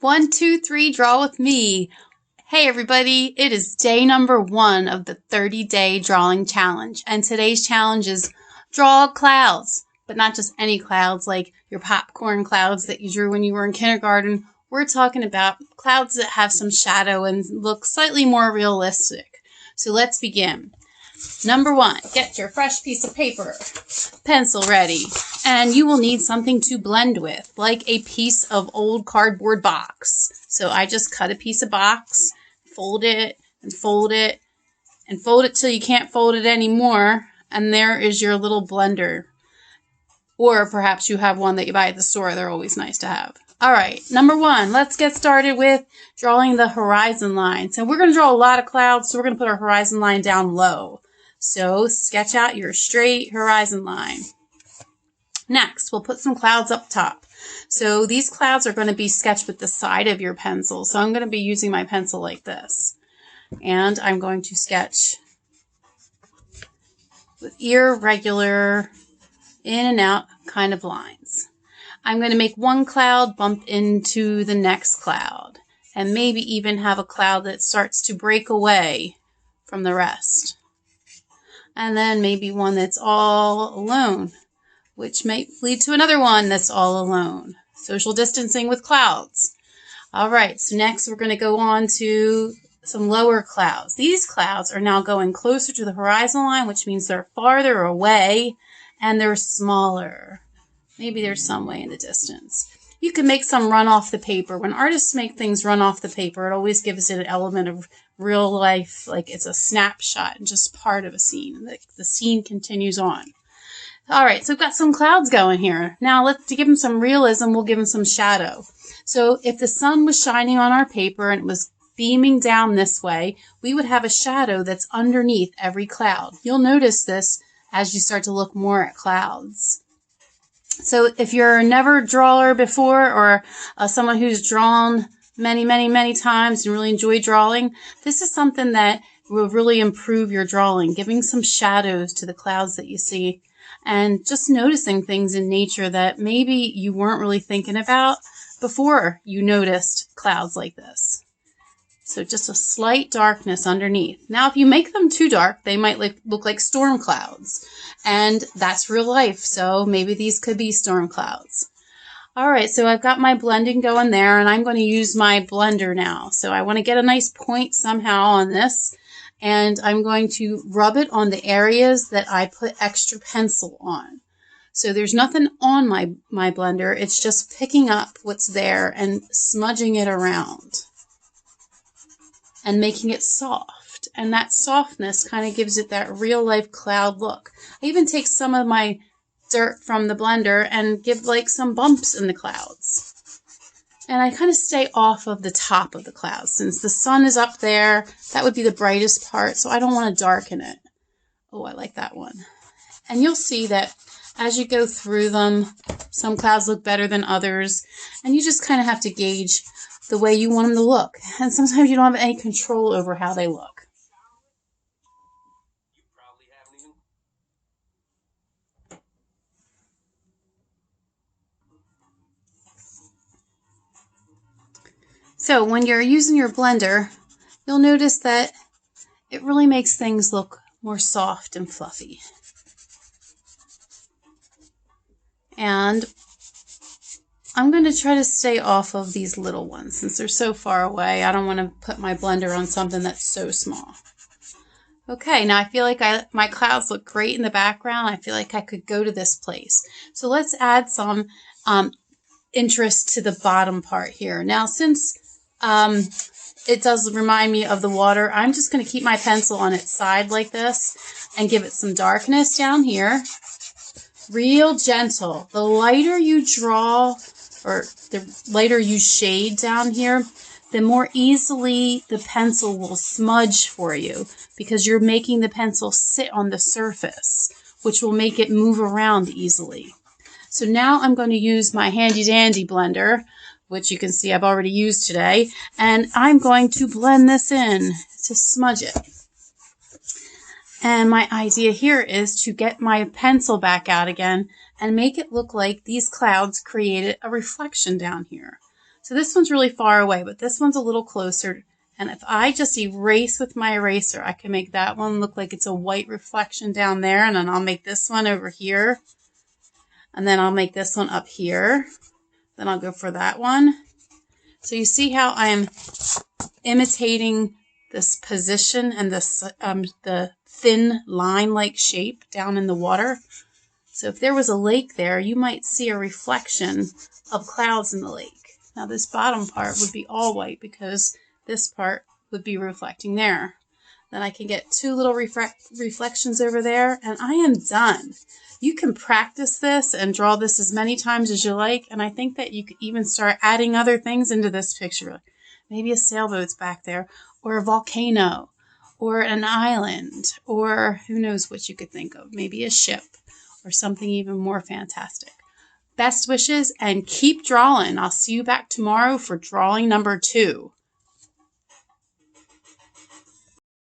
1, 2, 3, draw with me. Hey everybody, it is day number 1 of the 30-day drawing challenge. And today's challenge is draw clouds, but not just any clouds like your popcorn clouds that you drew when you were in kindergarten. We're talking about clouds that have some shadow and look slightly more realistic. So let's begin. Number 1, get your fresh piece of paper, pencil ready, and you will need something to blend with, like a piece of old cardboard box. So I just cut a piece of box, fold it, and fold it, and fold it till you can't fold it anymore, and there is your little blender. Or perhaps you have one that you buy at the store. They're always nice to have. All right, number 1, let's get started with drawing the horizon line. So we're going to draw a lot of clouds, so we're going to put our horizon line down low. So sketch out your straight horizon line. Next, we'll put some clouds up top. So these clouds are going to be sketched with the side of your pencil. So I'm going to be using my pencil like this. And I'm going to sketch with irregular, in and out kind of lines. I'm going to make one cloud bump into the next cloud. And maybe even have a cloud that starts to break away from the rest. And then maybe one that's all alone, which might lead to another one that's all alone. Social distancing with clouds. All right, so next we're going to go on to some lower clouds. These clouds are now going closer to the horizon line, which means they're farther away and they're smaller. Maybe there's some way in the distance. You can make some run off the paper. When artists make things run off the paper, it always gives it an element of real life, like it's a snapshot and just part of a scene. Like the scene continues on. All right, so we've got some clouds going here. Now, to give them some realism, we'll give them some shadow. So if the sun was shining on our paper and it was beaming down this way, we would have a shadow that's underneath every cloud. You'll notice this as you start to look more at clouds. So if you're a never drawer before or someone who's drawn many times and really enjoy drawing, this is something that will really improve your drawing, giving some shadows to the clouds that you see and just noticing things in nature that maybe you weren't really thinking about before you noticed clouds like this. So just a slight darkness underneath. Now, if you make them too dark, they might look like storm clouds. And that's real life, so maybe these could be storm clouds. All right, so I've got my blending going there, and I'm going to use my blender now. So I want to get a nice point somehow on this, and I'm going to rub it on the areas that I put extra pencil on. So there's nothing on my blender. It's just picking up what's there and smudging it around and making it soft. And that softness kind of gives it that real life cloud look. I even take some of my dirt from the blender and give like some bumps in the clouds. And I kind of stay off of the top of the clouds. Since the sun is up there, that would be the brightest part, so I don't want to darken it. Oh, I like that one. And you'll see that as you go through them, some clouds look better than others, and you just kind of have to gauge the way you want them to look. And sometimes you don't have any control over how they look. So when you're using your blender, you'll notice that it really makes things look more soft and fluffy. And I'm going to try to stay off of these little ones since they're so far away. I don't want to put my blender on something that's so small. Okay, now I feel like my clouds look great in the background. I feel like I could go to this place. So let's add some interest to the bottom part here. Now, since it does remind me of the water, I'm just going to keep my pencil on its side like this and give it some darkness down here. Real gentle. The lighter you draw or the lighter you shade down here, the more easily the pencil will smudge for you because you're making the pencil sit on the surface, which will make it move around easily. So now I'm going to use my handy dandy blender, which you can see I've already used today, and I'm going to blend this in to smudge it. And my idea here is to get my pencil back out again and make it look like these clouds created a reflection down here. So this one's really far away, but this one's a little closer. And if I just erase with my eraser, I can make that one look like it's a white reflection down there. And then I'll make this one over here. And then I'll make this one up here. Then I'll go for that one. So you see how I am imitating this position and this the thin line-like shape down in the water. So if there was a lake there, you might see a reflection of clouds in the lake. Now this bottom part would be all white because this part would be reflecting there. Then I can get two little reflections over there, and I am done. You can practice this and draw this as many times as you like, and I think that you could even start adding other things into this picture. Maybe a sailboat's back there, or a volcano, or an island, or who knows what you could think of. Maybe a ship, or something even more fantastic. Best wishes, and keep drawing. I'll see you back tomorrow for drawing number 2.